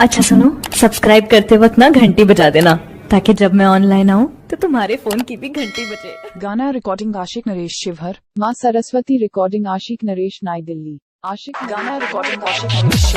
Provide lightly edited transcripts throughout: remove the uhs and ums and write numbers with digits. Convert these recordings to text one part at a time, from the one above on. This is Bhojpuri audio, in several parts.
अच्छा सुनो, सब्सक्राइब करते वक्त ना घंटी बजा देना ताकि जब मैं ऑनलाइन आऊँ तो तुम्हारे फोन की भी घंटी बजे। गाना रिकॉर्डिंग आशिक नरेश शिवहर, माँ सरस्वती रिकॉर्डिंग आशिक नरेश नई दिल्ली। आशिक गाना रिकॉर्डिंग आशिक नरेश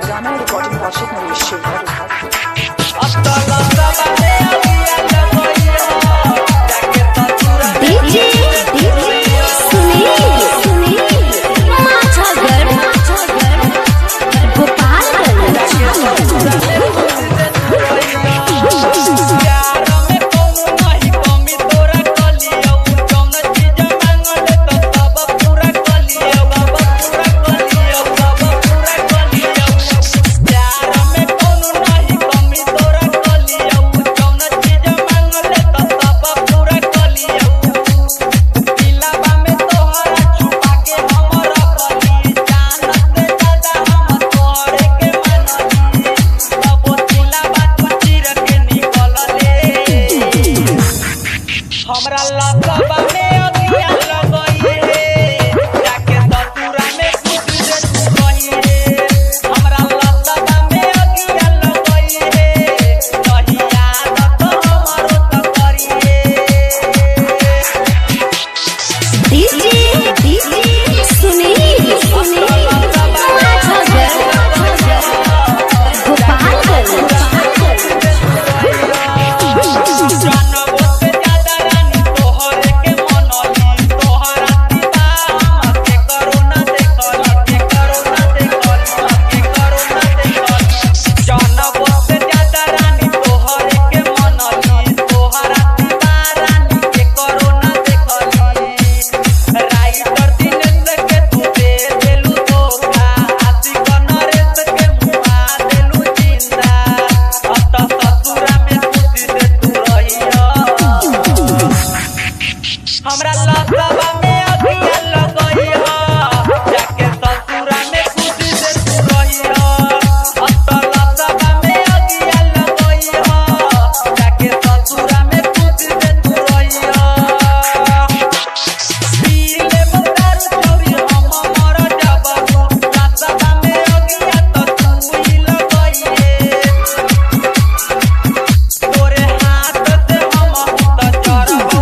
गाना रिकॉर्डिंग आशिक नरेश हमरा लसबा में अगिया लगई रे, जाके ससुरा में खुद से तू रही रे। हमरा लसबा में अगिया लगई रे, नहीं याद तो हमारो तो करी रे। डीजे सुनील हमरा लसबा में अगिया लगई ह, जाके ससुरा में खुद से तू रही ह। लसबा में अगिया लगई ह, जाके ससुरा में खुद से तू रही ह। पीले बंगार चोरी हम मर जाबू, लसबा में अगिया तो तू ही लगई रे। तोरे हाथ से हम तो चरबू,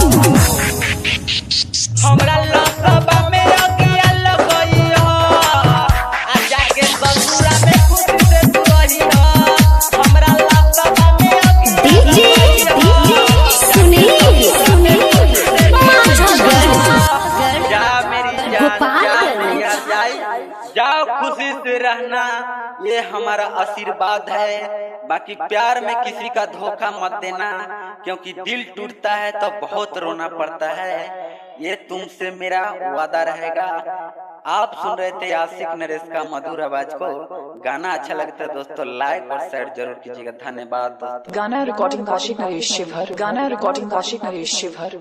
हमरा लसबा में अगिया लगई ह, आ जाके ससुरा में खुद से तू रही ह। हमरा लसबा में अगिया जा मेरी जान, जाओ खुशी से रहना, ये हमारा आशीर्वाद है। बाकी प्यार में किसी का धोखा मत देना, क्योंकि दिल टूटता है तो बहुत रोना पड़ता है। ये तुमसे मेरा वादा रहेगा। आप सुन रहे थे आशिक नरेश का मधुर आवाज को। गाना अच्छा लगता है दोस्तों, लाइक और शेयर जरूर कीजिएगा। धन्यवाद दोस्तों। गाना रिकॉर्डिंग आशिक नरेश शिवहर, गाना रिकॉर्डिंग आशिक नरेश शिवहर।